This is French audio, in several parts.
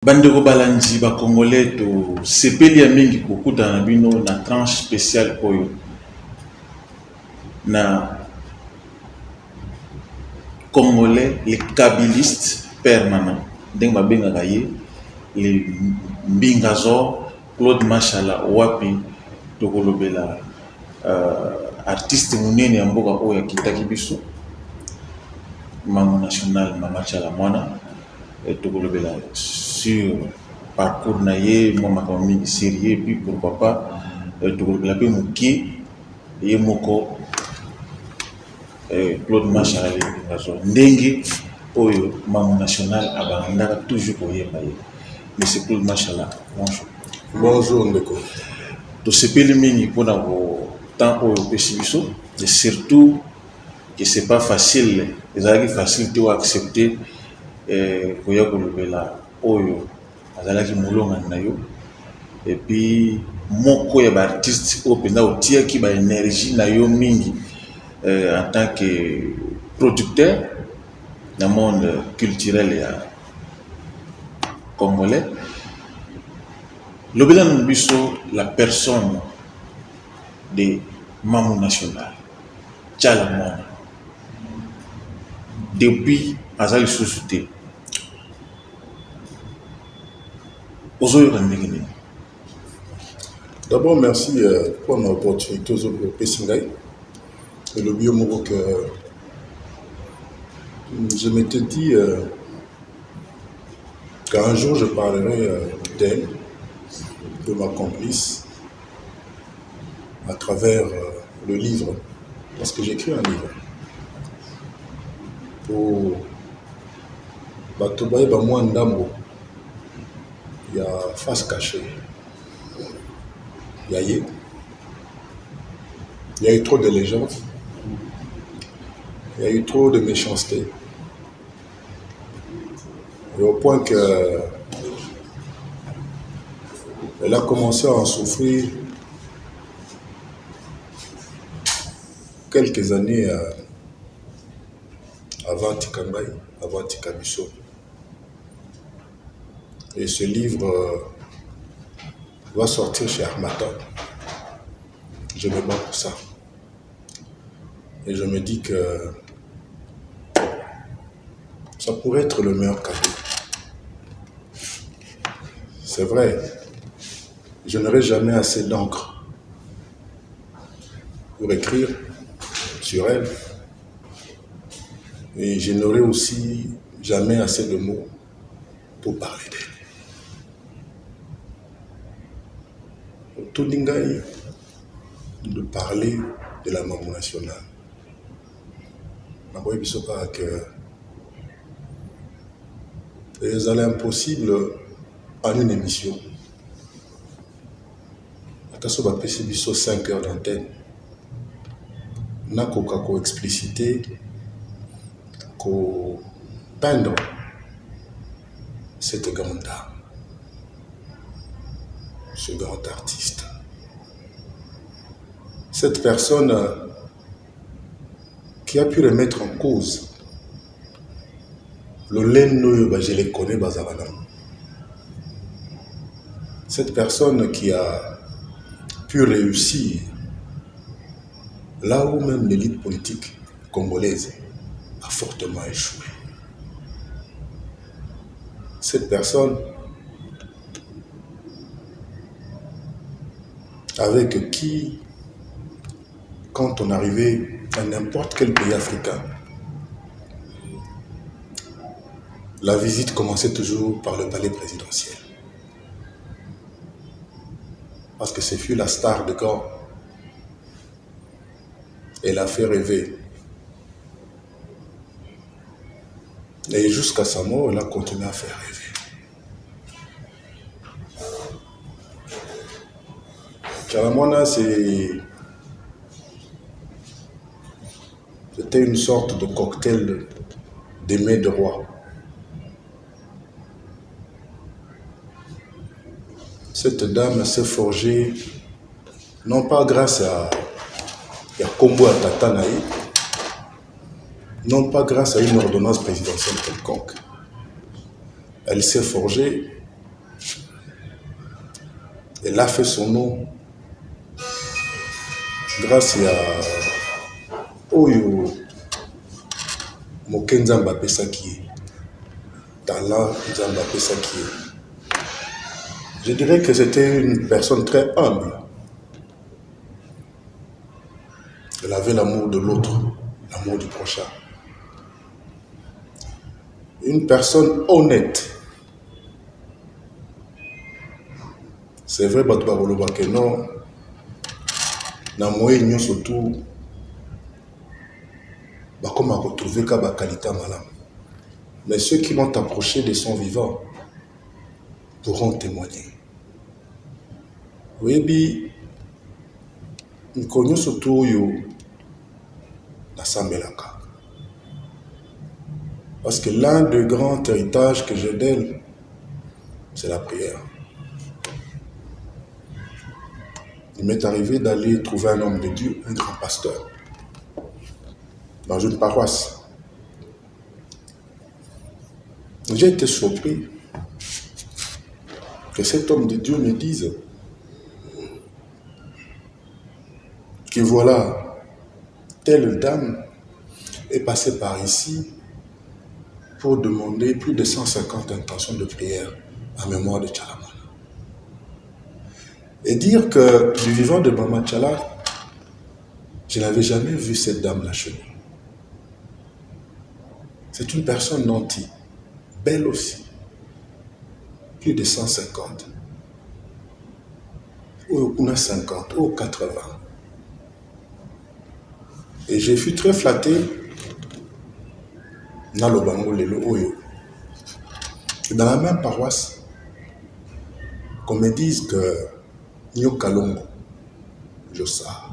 Bandeko balanzi ba congolais to sepeli ya mingi kokuta na bino na tranche spéciale oyo na congolais les kabylistes permanents ndenge babengaka ye les Mbingazo Claude Mashala wapi tokolobela artiste munene ya mboka oyo akitaki biso Mango national Mama Chala Mwana tokolobela sur parcours na ye mo makambo mingi sérieux puis pourquoi pas tokolobela pe mokie ye moko Claude Mashala Mbingazo ndenge oyo Mango national abandaka toujours koyeba ye monsieur Claude Mashala bonjour. Bonjour ndeko. Tosepeli mingi mpona temps oyo opesi biso et surtout que c'est pas facile ezalaki facile te accepter koya kolobela oyo azalaki molonga na yo et puis moko ya baartiste oyo mpenza otiaki baénergie na yo mingi en tant que producteur dans le monde culturel ya congolais. Lobela na biso la personne de Mango national Chala Mwana depuis azali société D'abord, merci pour l'opportunité de Pessingaï. Et le bio que je m'étais dit qu'un jour je parlerai d'elle, de ma complice, à travers le livre, parce que j'écris un livre. Pour Batobaye Bamouan Ndambo. Il y a face cachée. Il y a eu trop de légendes. Il y a eu trop de méchanceté. Et au point que elle a commencé à en souffrir quelques années avant Tikambaï, avant Tikabiso. Et ce livre va sortir chez Armata. Je me bats pour ça. Et je me dis que ça pourrait être le meilleur cadeau. C'est vrai, je n'aurai jamais assez d'encre pour écrire sur elle. Et je n'aurai aussi jamais assez de mots pour parler d'elle. Toningaï de parler de la Mango nationale. Je ne sais pas que c'est impossible en une émission. Je vais passer 5 heures d'antenne. Je vais expliciter, peindre cette grande dame, ce grand artiste. Cette personne qui a pu remettre en cause le leno, je les connais, cette personne qui a pu réussir là où même l'élite politique congolaise a fortement échoué. Cette personne avec qui, quand on arrivait à n'importe quel pays africain, la visite commençait toujours par le palais présidentiel. Parce que ce fut la star de Gand. Elle a fait rêver. Et jusqu'à sa mort, elle a continué à faire rêver. Chala Mwana, c'était une sorte de cocktail d'aimé de roi. Cette dame s'est forgée, non pas grâce à Kombo Atatanaï, non pas grâce à une ordonnance présidentielle quelconque. Elle s'est forgée Elle a fait son nom grâce à Oyo Moke Nzamba Pesaki. Talent Nzamba Pesaki. Je dirais que c'était une personne très humble. Elle avait l'amour de l'autre, l'amour du prochain. Une personne honnête. C'est vrai, que non, na moyen surtout, comme à retrouver la qualité malam. Mais ceux qui l'ont approché de son vivant pourront témoigner. Oui, nous connaissons surtout la Sambelaka. Parce que l'un des grands héritages que j'ai d'elle, c'est la prière. Il m'est arrivé d'aller trouver un homme de Dieu, un grand pasteur, dans une paroisse. J'ai été surpris que cet homme de Dieu me dise que voilà, telle dame est passée par ici pour demander plus de 150 intentions de prière en mémoire de Tchalamana. Et dire que du vivant de Mama Tchala, je n'avais jamais vu cette dame-là chez nous. C'est une personne nantie, belle aussi, plus de 150, ou 50, ou 80. Et je fus très flatté dans le Bango Lelo Oyo. Dans la même paroisse, qu'on me dise que Nyo Kalongo, Jossa,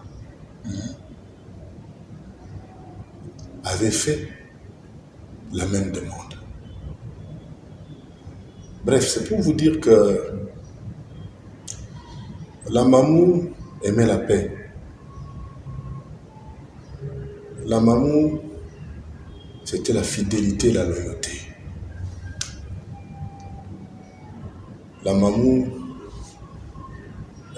avait fait la même demande. Bref, c'est pour vous dire que la Mamou aimait la paix. La Mamou, c'était la fidélité, la loyauté. La Mamou,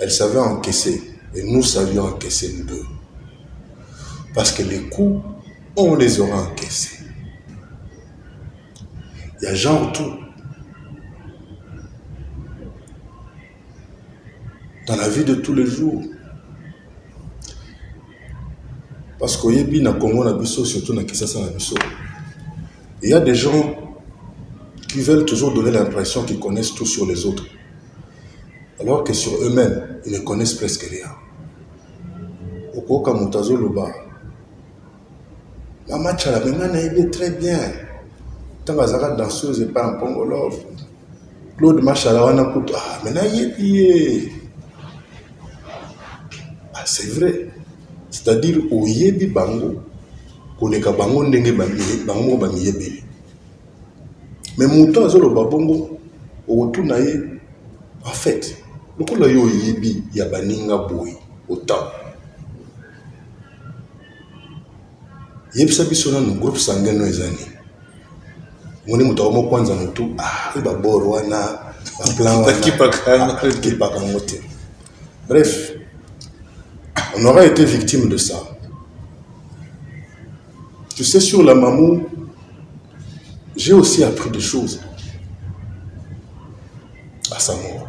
elle savait encaisser, et nous savions encaisser nous deux. Parce que les coups, on les aura encaissés. Il y a genre tout. Dans la vie de tous les jours. Parce qu'au Yébi, na Congo, na Bisso, surtout na Kisasa, na Bisso, il y a des gens qui veulent toujours donner l'impression qu'ils connaissent tout sur les autres. Alors que sur eux-mêmes, ils ne connaissent presque rien. Au Koka Moutazo Loba, Mama Tchala, maintenant, elle est très bien. Tant que Zara danseuse et pas un pongolov. Claude Machala, on a coupé. Ah, maintenant, il est. Ah, c'est vrai. C'est-à-dire, au Yébi Bango, qu'on est Bango Ndenge Bango Bango Yébi. Mais Moutazo Loba Bongo, au retour, en fait, le coup là, il y a baninga boy autant. Il y a un groupe sanguin dans les années. On est monté kwanza mutu il va borwana plan bref, on aura été victime de ça. Tu sais, sur la Mamou, j'ai aussi appris des choses à sa mort.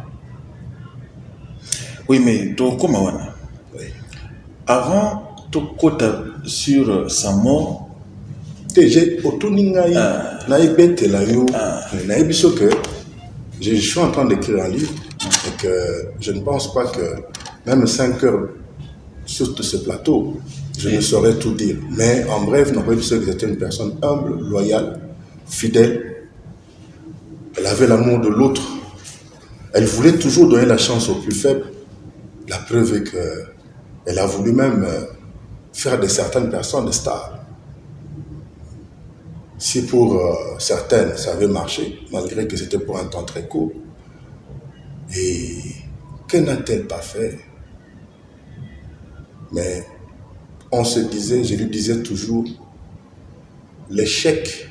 Oui, mais donc, comment on a Oui. Avant, tout côté sur sa mort, J'ai autoningaï naïbete la yo naïbiso que je suis en train d'écrire un livre et que je ne pense pas que même 5 heures sur ce plateau, je ne saurais tout dire. Mais en bref, naïbiso que c'était une personne humble, loyale, fidèle. Elle avait l'amour de l'autre. Elle voulait toujours donner la chance aux plus faibles. La preuve est qu'elle a voulu même faire de certaines personnes des stars. Si pour certaines, ça avait marché, malgré que c'était pour un temps très court. Et que n'a-t-elle pas fait? Mais on se disait, je lui disais toujours, l'échec,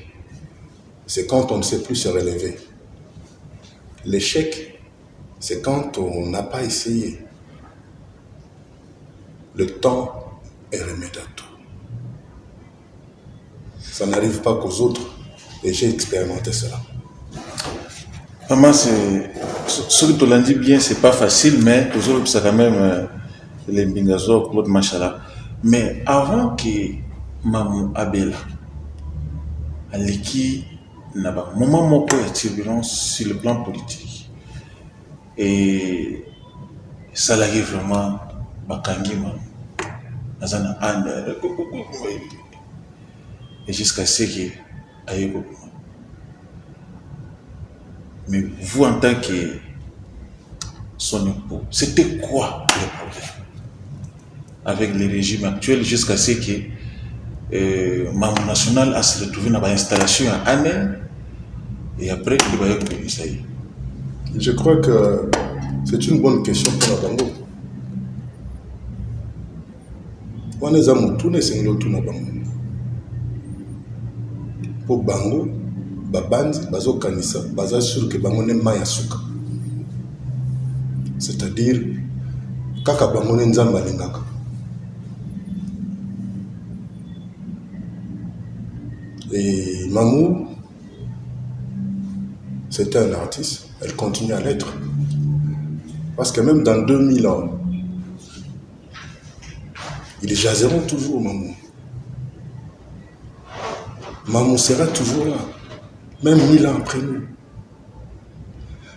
c'est quand on ne sait plus se relever. L'échec, c'est quand on n'a pas essayé. Le temps est remède à tout. Ça n'arrive pas qu'aux autres, et j'ai expérimenté cela. Vraiment, ce que tu l'as dit bien, c'est pas facile, mais toujours, c'est quand même les Mbingazo, Claude Machala. Mais avant que Mamou Abela, Aliki, n'a pas moment moko de turbulence sur le plan politique. Et ça l'arrive vraiment, Bakangi Mamou. Nazana Anne, et jusqu'à ce que Aïe. Mais vous, en tant que son époux, c'était quoi le problème avec le régime actuel jusqu'à ce que Mamou National a se retrouvé dans l'installation à Anne et après il va y avoir ça. Je crois que c'est une bonne question pour la Bango. On est à Moutoune, c'est une autre Bango. Pour Bango, Babandi, Bazo Kanisa, Baza sur que Bango n'est pas Yasuka. C'est-à-dire, Kaka Bango n'est pas Nzamba. Et Mamou, c'était un artiste, elle continue à l'être. Parce que même dans 2000 ans, ils jaseront toujours Mamou. Mamou sera toujours là, même 1000 ans après nous.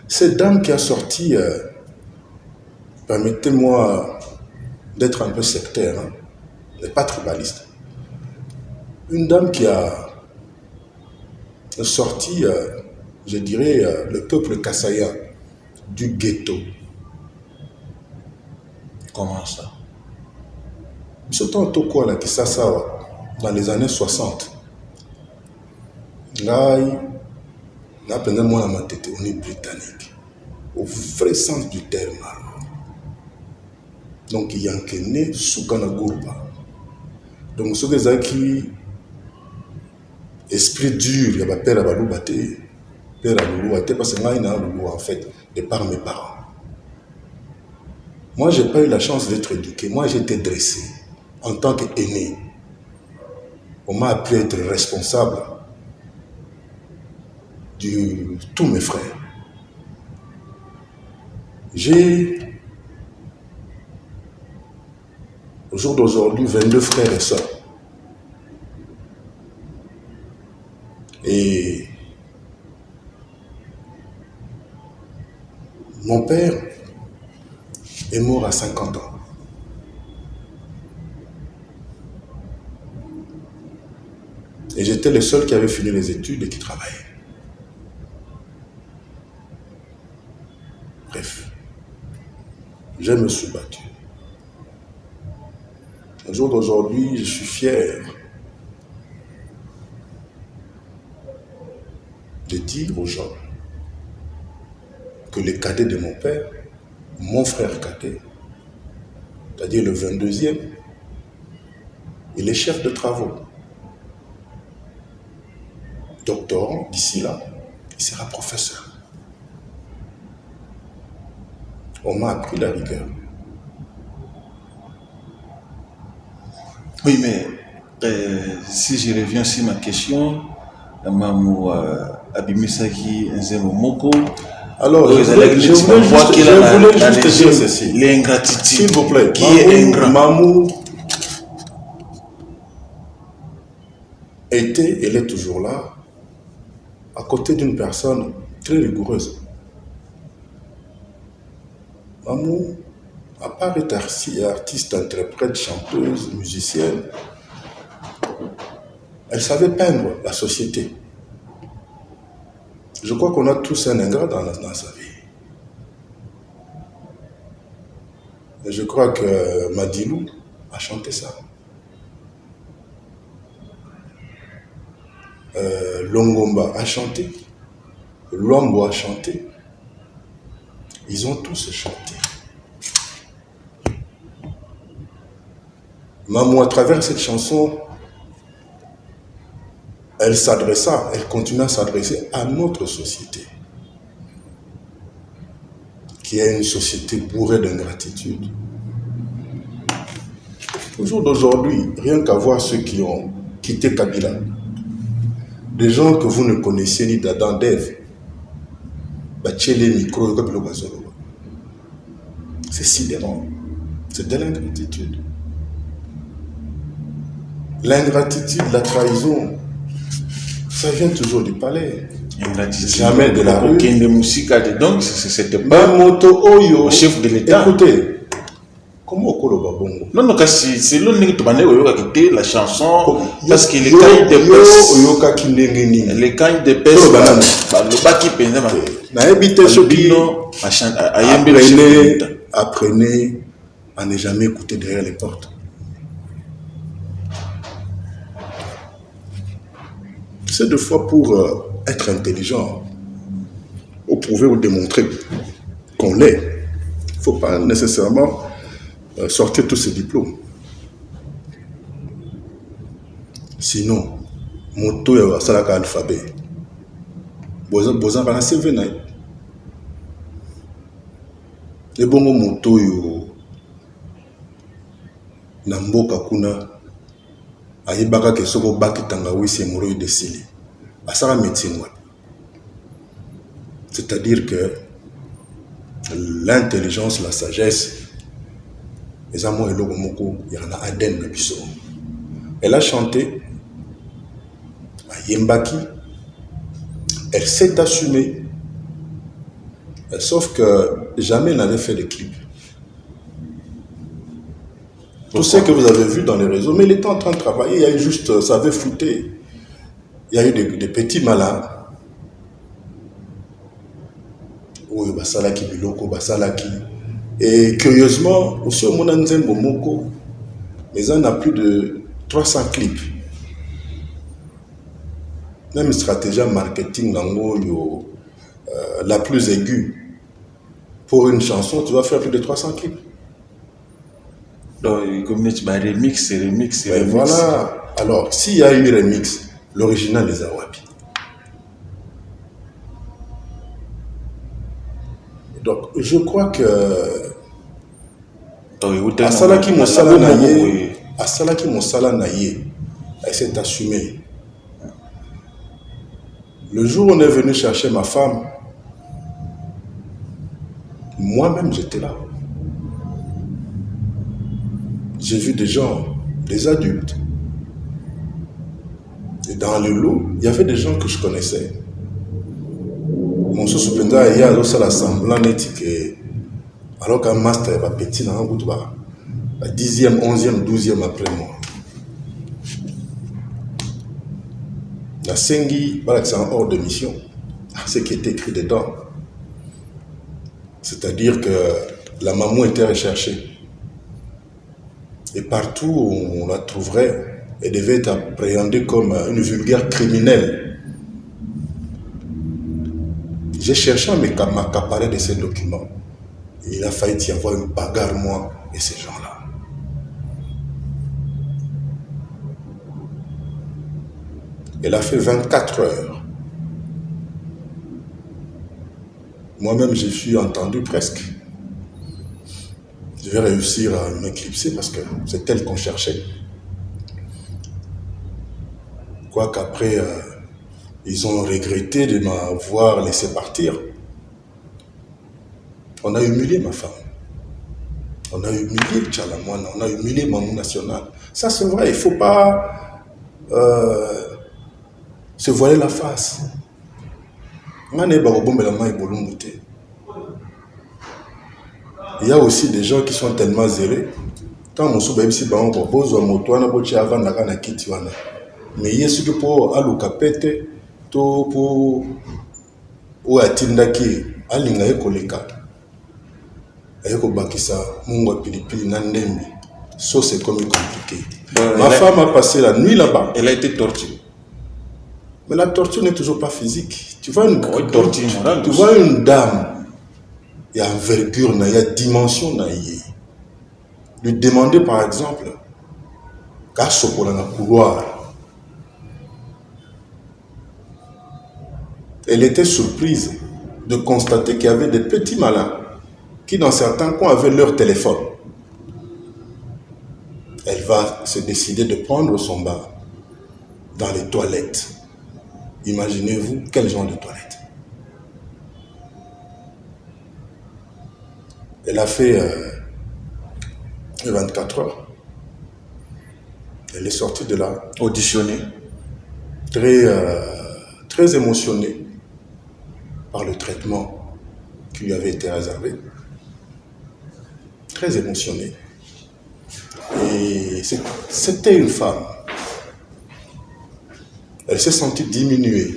Cette dame qui a sorti, permettez-moi d'être un peu sectaire, hein, mais pas tribaliste. Une dame qui a sorti, je dirais, le peuple kassaïen du ghetto. Comment ça? Surtout Toko là, qui dans les années 60. Là, on a on est britannique. Au vrai sens du terme. Donc, il y a un qui est né sous Kanagurba. Donc, ceux qui esprit dur, il y a père à Balou Baté, père à Loulou Baté, parce que moi, il y a un Loulou en fait, de par mes parents. Moi, je n'ai pas eu la chance d'être éduqué. Moi, j'ai été dressé en tant qu'aîné. On m'a appris à être responsable de tous mes frères. J'ai, au jour d'aujourd'hui, 22 frères et sœurs. Et mon père est mort à 50 ans. Et j'étais le seul qui avait fini les études et qui travaillait. Bref, je me suis battu. Au jour d'aujourd'hui, je suis fier de dire aux gens que les cadets de mon père, mon frère cadet, c'est-à-dire le 22e, il est chef de travaux. Doctorant, d'ici là, il sera professeur. On m'a appris la rigueur. Oui, mais si je reviens sur ma question, Mamou Abimisaki Nzemomoko, alors, je voulais juste dire ceci. L'ingratitude. S'il vous plaît, qui est ingrat. Mamou était, elle est toujours là, à côté d'une personne très rigoureuse. Mamou, à part être artiste, interprète, chanteuse, musicienne, elle savait peindre la société. Je crois qu'on a tous un ingrat dans sa vie. Et je crois que Madilou a chanté ça. Longomba a chanté. Lombo a chanté. Ils ont tous chanté. Mamou, à travers cette chanson, elle continue à s'adresser à notre société. qui est une société bourrée d'ingratitude. Au jour d'aujourd'hui, rien qu'à voir ceux qui ont quitté Kabila, des gens que vous ne connaissez ni d'Adam d'Ève, c'est sidérant. C'est de l'ingratitude. L'ingratitude, la trahison, ça vient toujours du palais. Jamais de la rue. Donc, c'était pas au chef de l'État. Écoutez, comment au Kolo Bongo? Non, non, c'est l'unique quitter la chanson parce que les cailles de peste, les cailles de peste, le bas qui apprenez à ne jamais écouter derrière les portes. C'est deux fois pour être intelligent, ou prouver ou démontrer qu'on l'est. Il ne faut pas nécessairement sortir tous ces diplômes. Sinon, moto ya salaka alphabet. Bozan kana CV na. Le bongo moto yo na mboka kuna ayebaka ke soko baki tangawisi moro de sili. Asara médecine. C'est-à-dire que l'intelligence, la sagesse, les amours et l'ogomoko, il y en a Aden Nabiso. Elle a chanté à Yembaki, elle s'est assumée, sauf que jamais elle n'avait fait de clip. Tout ce que vous avez vu dans les réseaux, mais il était en train de travailler, il y a eu juste, ça avait flouté, il y a eu des petits malins. Oui, Basalaki Biloko, Basalaki. Et curieusement, aussi au Monanzembo Moko, mais on a plus de 300 clips. Même stratégie marketing la plus aiguë. Pour une chanson, tu vas faire plus de 300 clips. Donc, comme tu vas remix. Voilà. Alors, s'il y a eu remix, l'original des Awapi. Donc, je crois que Asalaki Monsala Naye, elle s'est assumée. Le jour où on est venu chercher ma femme, moi-même j'étais là. J'ai vu des gens, des adultes. Et dans le lot, il y avait des gens que je connaissais. Mon sous-supenda, il y a la semblant éthique. Alors qu'un master va petit dans un bout de 10e, 11e, 12e après moi. La Sengi, voilà, c'est un hors de mission. Ce qui était écrit dedans. C'est-à-dire que la maman était recherchée. Et partout où on la trouverait, elle devait être appréhendée comme une vulgaire criminelle. J'ai cherché à m'accaparer de ces documents. Et il a failli y avoir une bagarre, moi et ces gens-là. Elle a fait 24 heures. Moi-même, je suis entendu presque. Je vais réussir à m'éclipser parce que c'est elle qu'on cherchait. Quoiqu'après, ils ont regretté de m'avoir laissé partir. On a humilié ma femme. On a humilié Tchalamouana. On a humilié Mamou National. Ça, c'est vrai. Il ne faut pas se voiler la face. Il y a aussi des gens qui sont tellement zélés. Quand on se dit que mais il y a ceux qui pour alukapete to pour ou atindaki alinga ekoleka ayeko bakisa mungo pilipili na ndembi. Ça c'est comme compliqué. Ma femme a passé la nuit là-bas. Elle a été torturée. Mais la torture n'est toujours pas physique. Tu vois une torture, tu vois une dame, il y a envergure, il y a dimension. Lui demander par exemple qu'à ce pour la couloir. Elle était surprise de constater qu'il y avait des petits malins qui dans certains coins avaient leur téléphone. Elle va se décider de prendre son bain dans les toilettes. Imaginez-vous quel genre de toilette. Elle a fait 24 heures. Elle est sortie de là. Auditionnée. Très émotionnée par le traitement qui lui avait été réservé. Très émotionnée. Et c'était une femme. Elle s'est sentie diminuée.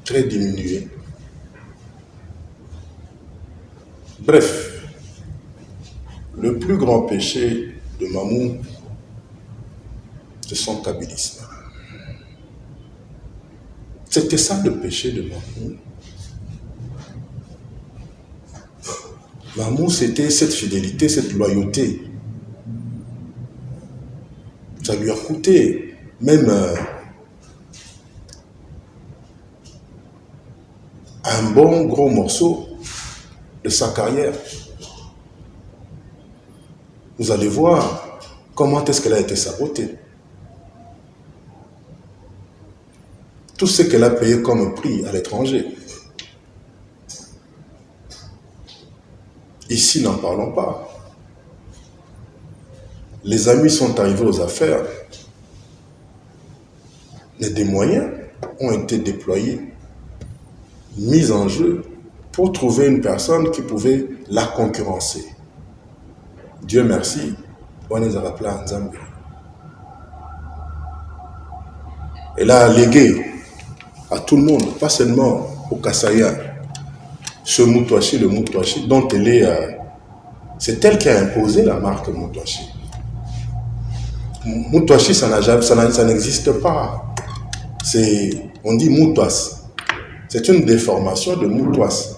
Très diminuée. Bref, le plus grand péché de Mamou, c'est son kabylisme. C'était ça le péché de Mamou. Mamou, c'était cette fidélité, cette loyauté. Ça lui a coûté même un bon gros morceau de sa carrière. Vous allez voir comment est-ce qu'elle a été sabotée. Tout ce qu'elle a payé comme prix à l'étranger. Ici, n'en parlons pas. Les amis sont arrivés aux affaires. Mais des moyens ont été déployés, mis en jeu pour trouver une personne qui pouvait la concurrencer. Dieu merci, on les a rappelés en Zambie. Elle a légué à tout le monde, pas seulement au Kassaya, ce Moutouachi, le Moutouachi, dont elle est... c'est elle qui a imposé la marque Moutouachi. Moutouachi, ça n'existe pas. On dit Moutouas. C'est une déformation de Moutouas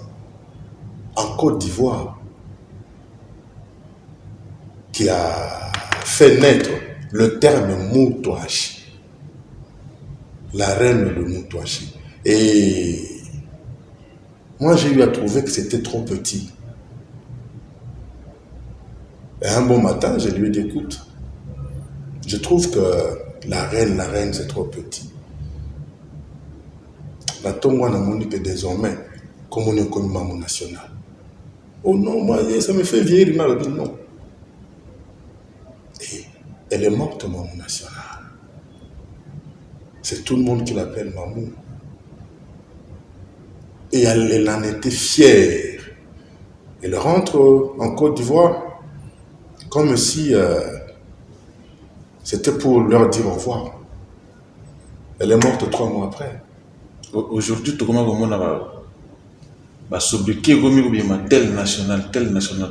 en Côte d'Ivoire qui a fait naître le terme Moutouachi, la reine de Moutouachi. Et moi, j'ai eu à trouver que c'était trop petit. Et un bon matin, je lui ai dit, écoute, je trouve que la reine, c'est trop petit. La tombe, on a dit que désormais, comme on est connu Mamou national. Oh non, moi, ça me fait vieillir, il m'a dit non. Et elle est morte, Mamou national. C'est tout le monde qui l'appelle Mamou. Et elle en était fière. Elle rentre en Côte d'Ivoire comme si c'était pour leur dire au revoir. Elle est morte 3 mois après. Aujourd'hui, tout le monde a sobriqué comme tel national.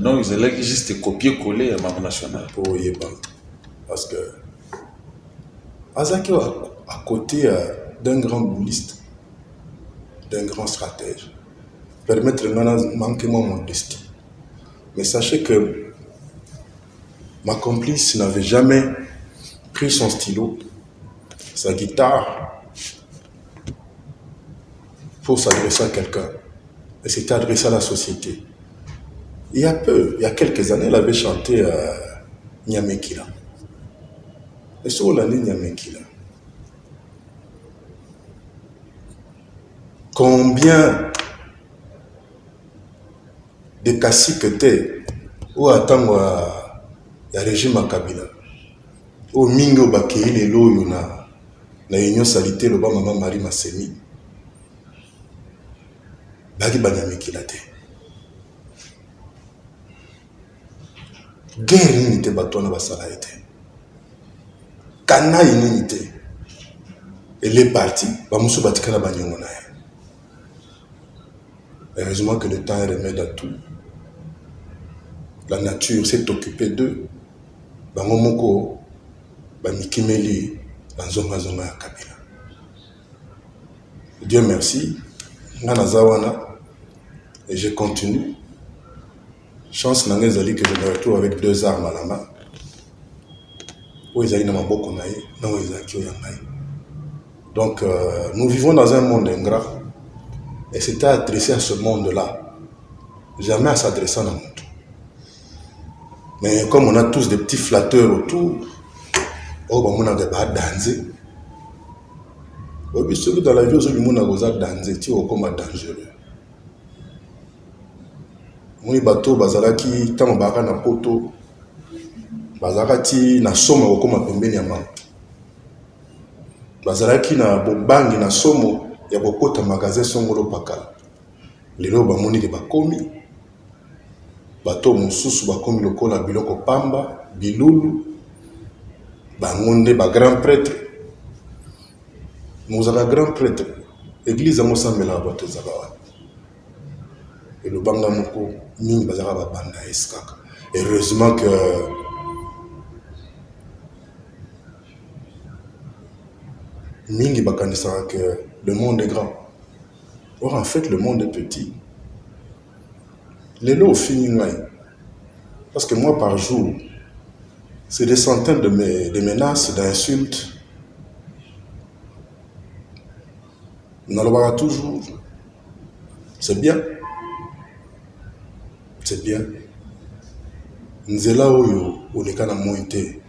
Donc, ils allaient juste copier-coller à Mamou national. Pour Yéba. Parce que Azaki à côté d'un grand bouliste, d'un grand stratège, permettre de manquer mon modestie. Mais sachez que ma complice n'avait jamais pris son stylo, sa guitare, pour s'adresser à quelqu'un. Elle s'était adressée à la société. Il y a quelques années, elle avait chanté Nyamekila. Et sur l'année Nyamekila. Combien de caciques étaient ou attendre le régime à Kabila au mingo bakei les loyo na union salité le maman Marie Masemi bagi banyamekila te guerre nini te bato na basala ete kanayi nini te elle est partie bamusu batikala banyongo na ye. Heureusement que le temps est remède à tout. La nature s'est occupée d'eux. Bangomoko, Bamikimeli, Banzonga Zonga Kabila. Dieu merci. Nanazawana. Et je continue. Chance Nangezali que je me retrouve avec 2 armes à la main. Donc, nous vivons dans un monde ingrat. Et c'était adressé à ce monde-là jamais à s'adresser à Namoto. Mais comme on a tous des petits flatteurs autour, on a des bas danser. Oui, ceux qui dans la vie, on a danser, tu vois comme dangereux. Moi, bateau, bazalaki, tant baka na poto, bazalaki na somo comme pembeni ya mama. Bazalaki na bobangi na somo ya kokota magasin songolo pakala. Lelo bamoni ke bakomi bato mosusu bakomi lokola biloko pamba bilulu bangonde ba grand prêtre nous avons grand prêtre église mo sambela bato zaba et le banga moko mingi bazaka ba banda eskaka. Heureusement que mingi bakanisaka que le monde est grand. Or en fait le monde est petit. Les lots finissent. Parce que moi par jour, c'est des centaines de menaces, d'insultes. On en toujours. C'est bien. C'est bien. Nzela oyo olekana moite.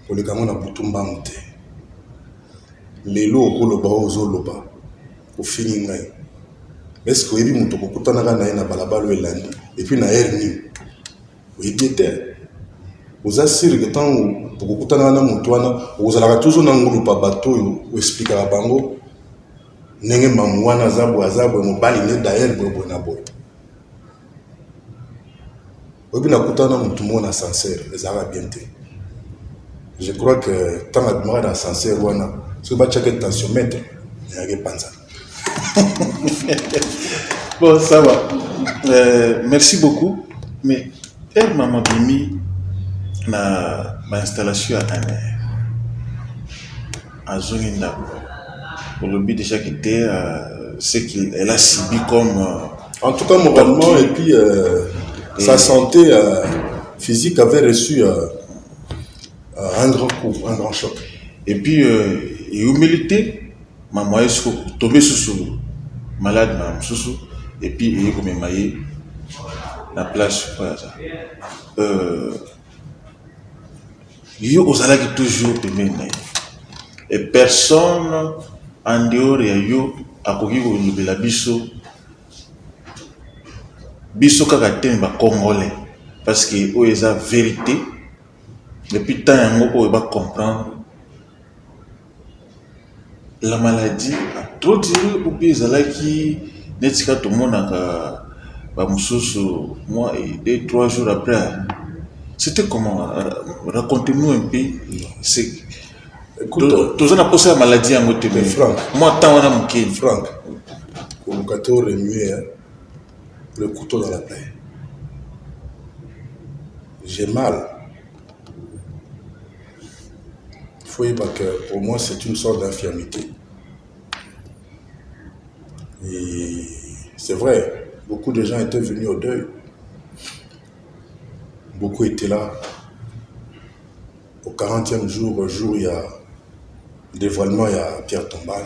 Olekana na butumba moite. Lelo okoloba ozoloba. Ofini ngai. Est-ce que oyebi mutu kokutanaka na ye na balabala elandi et puis na hernie. Oyebi ete. Oza siri que tant kokutanaka na mutu wana ozalaka toujours na ngulupa bato oyo oexplikaka bango ndenge mamu wana azabwe mobali ne d'ailleurs boye na boye. Oyebi nakutana mutu moko na sincère ezalaka bien te. Je crois que tant admiré na sincère wana soki batiaka tensiomètre eyaki panza. Bon, ça va. Merci beaucoup. Mais, elle m'a mis na installation à Aner. À Zoninda. Pour le but déjà qui était ce qu'elle a subi comme. En tout cas, moralement, et puis sa santé physique avait reçu un grand coup, un grand choc. Et puis, humilité, maman est tombée sous malade, maman sous. Et puis, il est comme maillé la place. Il y a aux alaki toujours et personne en dehors de yo a koki ko lobela biso kaka ten ba congolais parce que o eza vérité depuis tant yango ko ba comprendre la maladie a trop duré ou bien ezalaki netika to monaka ba mususu moi et 2-3 jours après. C'était comment? Racontez-nous un peu. Écoute, tu as posé la maladie à moitié. Franck. Moi, tant on a manqué. Franck, pour le gâteau remué, le couteau dans la plaie. J'ai mal. Il faut y voir que pour moi, c'est une sorte d'infirmité. Et c'est vrai, beaucoup de gens étaient venus au deuil. Beaucoup étaient là. Au 40e jour, il y a dévoilement, il y a Pierre Tombal.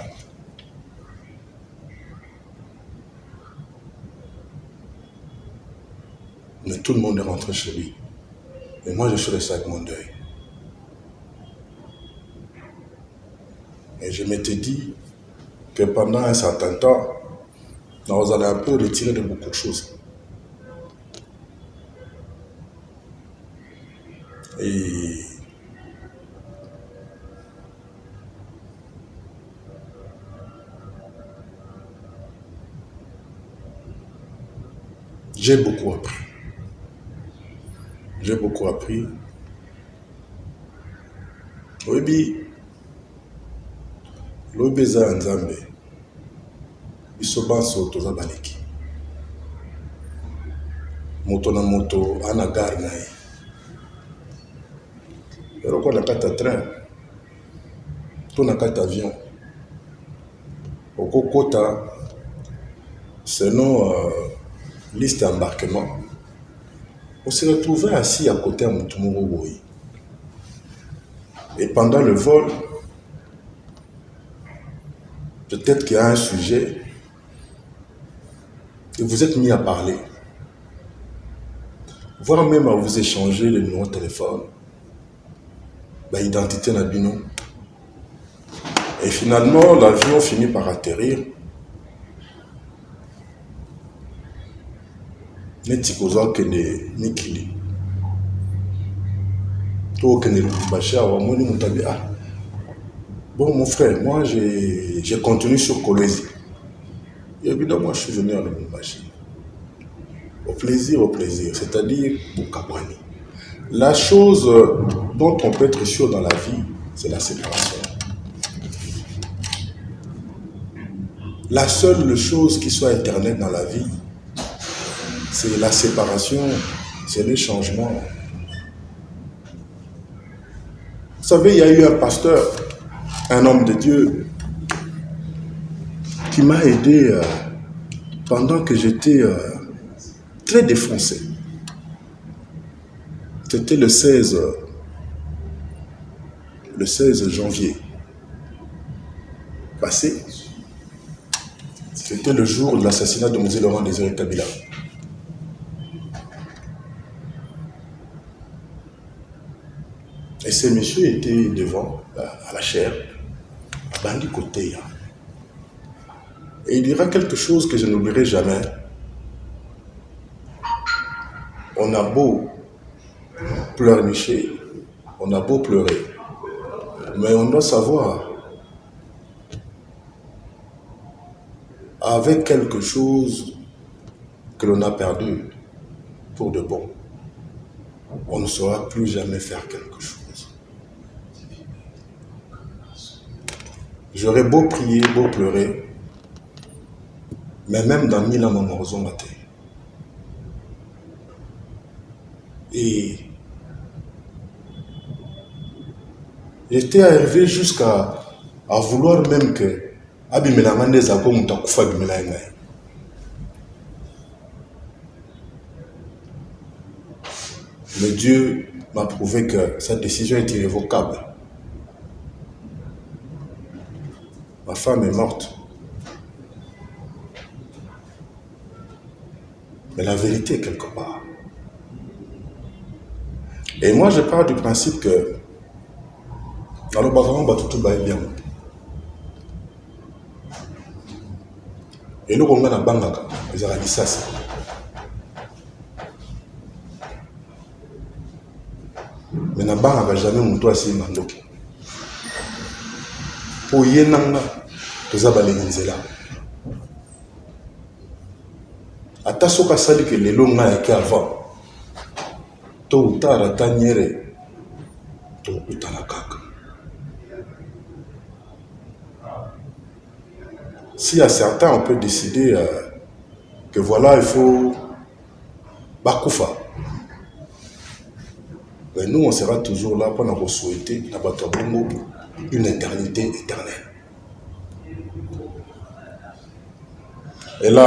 Mais tout le monde est rentré chez lui. Et moi, je suis resté avec mon deuil. Et je m'étais dit que pendant un certain temps, nous allons un peu retirer de beaucoup de choses. Et j'ai beaucoup appris. J'ai beaucoup appris. Oui, l'obéza nzambe. Bisobanso toza baleki. Moto na moto ana gare na ye. Alors qu'on a 4 trains, tout na 4 avions. Au Kokota, selon liste d'embarquement, on s'est retrouvé assis à côté de Moutoumouroui. Et pendant le vol, peut-être qu'il y a un sujet et vous êtes mis à parler. voire même à vous échanger le numéro de téléphone, l'identité na bino. Et finalement, l'avion finit par atterrir. Neti koza kende Mikili. To kende Lubumbashi awa moni mutabi ah. Bon mon frère, moi j'ai continué sur Kolwezi. Et évidemment, je suis venu à Lubumbashi. Au plaisir, c'est-à-dire Bukabwani. La chose dont on peut être sûr dans la vie, c'est la séparation. La seule chose qui soit éternelle dans la vie, c'est la séparation, c'est le changement. Vous savez, il y a eu un pasteur, un homme de Dieu, qui m'a aidé pendant que j'étais très défoncé. C'était le 16 janvier passé. C'était le jour de l'assassinat de Mzee Laurent Désiré Kabila. Et ces messieurs étaient devant, à la chaire, à Bandi Côté. Et il dira quelque chose que je n'oublierai jamais. On a beau pleurnicher, on a beau pleurer, mais on doit savoir, avec quelque chose que l'on a perdu pour de bon, on ne saura plus jamais faire quelque chose. J'aurais beau prier, beau pleurer, mais même dans 1000 ans, on m'a maté. Et j'étais arrivé jusqu'à vouloir même que mais Dieu m'a prouvé que sa décision est irrévocable. Ma femme est morte. Mais la vérité est quelque part. Et moi, je pars du principe que dans le bâtiment, tout va bien. Et nous, on a une banque, ils ont dit ça. Mais na banque n'a jamais monté à ces mandoki. Pour y aller, tous les gens ata soka sali que les longs n'a été avant. Tôt ou tard, atteindre tout utanakaka. Si à certains on peut décider que voilà, il faut Bakoufa. Mais nous, on sera toujours là pour nous souhaiter une éternité éternelle. Elle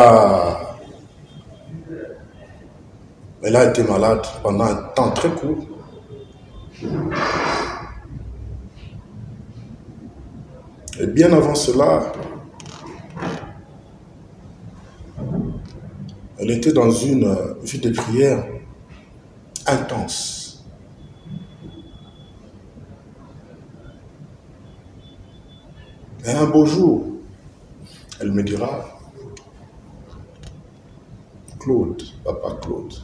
a été malade pendant un temps très court. Et bien avant cela, elle était dans une vie de prière intense. Et un beau jour, elle me dira, Claude, papa Claude,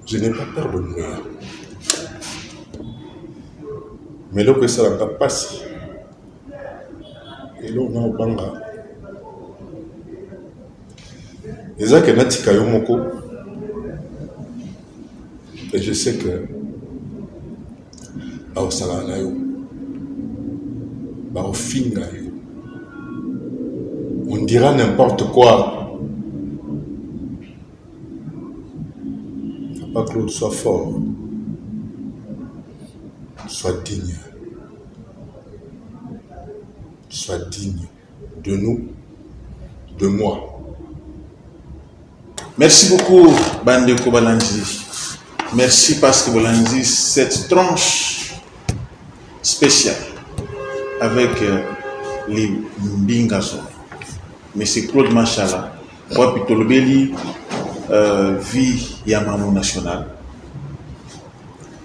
je n'ai pas peur de mourir. Mais là que ça n'a pas passé. Et là on a au banga. Et ça que natika yomoko. Et je sais que au salana yo, au finga yo, on dira n'importe quoi. Papa Claude, sois fort, sois digne de nous, de moi. Merci beaucoup, Bandeko Balanzi. Merci parce que Balanzi, cette tranche spécial avec les Mbingazo. Mais c'est Claude Machala, wapi tolobeli vie Yamano national.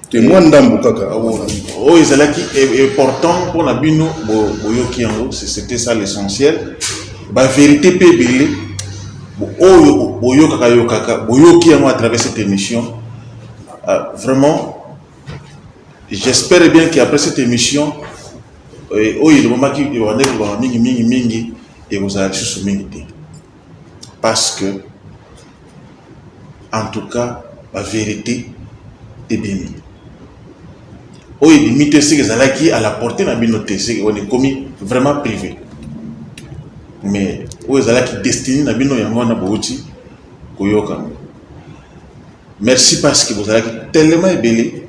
Témoin d'Ambo Kaka. Oh, ezalaki important pour Nabino boyoki yango, c'était ça l'essentiel. Ba vérité pe belé. Boyoki yango à travers cette émission. Vraiment, j'espère bien qu'après cette émission, il parce que, en tout cas, la vérité est bénie. Oui, limite ce que à la portée de notre on est commis vraiment privé. Mais où est destiné à bino yangona bouti koyoka. Merci parce que vous avez tellement ébélé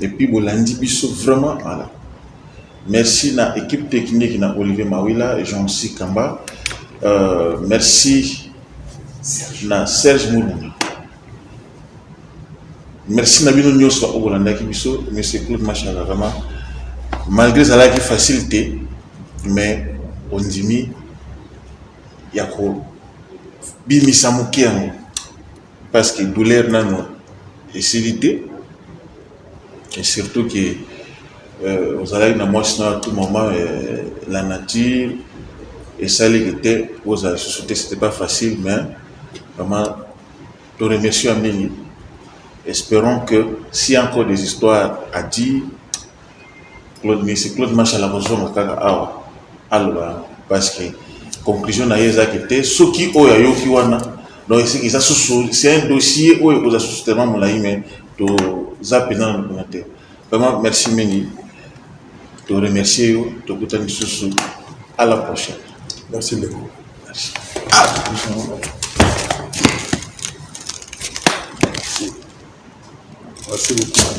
et puis vous l'avez dit vraiment voilà. Merci à l'équipe technique na Olivier Mawila et Jean-Cy Kamba. Merci na Serge Moulou. Merci à bino nyonso au Bolanda qui biso monsieur Claude Machala vraiment malgré ça la facilité mais on dit yako bimisa mukiango parce que douleur nano est facilité et surtout que vous allez dans moi à tout moment la nature et ça les était aux sociétés c'était pas facile mais vraiment te remercie à Mini. Espérons que s'il y a encore des histoires à dire, Claude Machala parce que conclusion na yeza kete soki oya yoki wana donc c'est un dossier où vous avez tellement mon mais to zapena na te vraiment merci Mengi te remercier te kutani susu à la prochaine. Merci beaucoup. Merci. Merci beaucoup.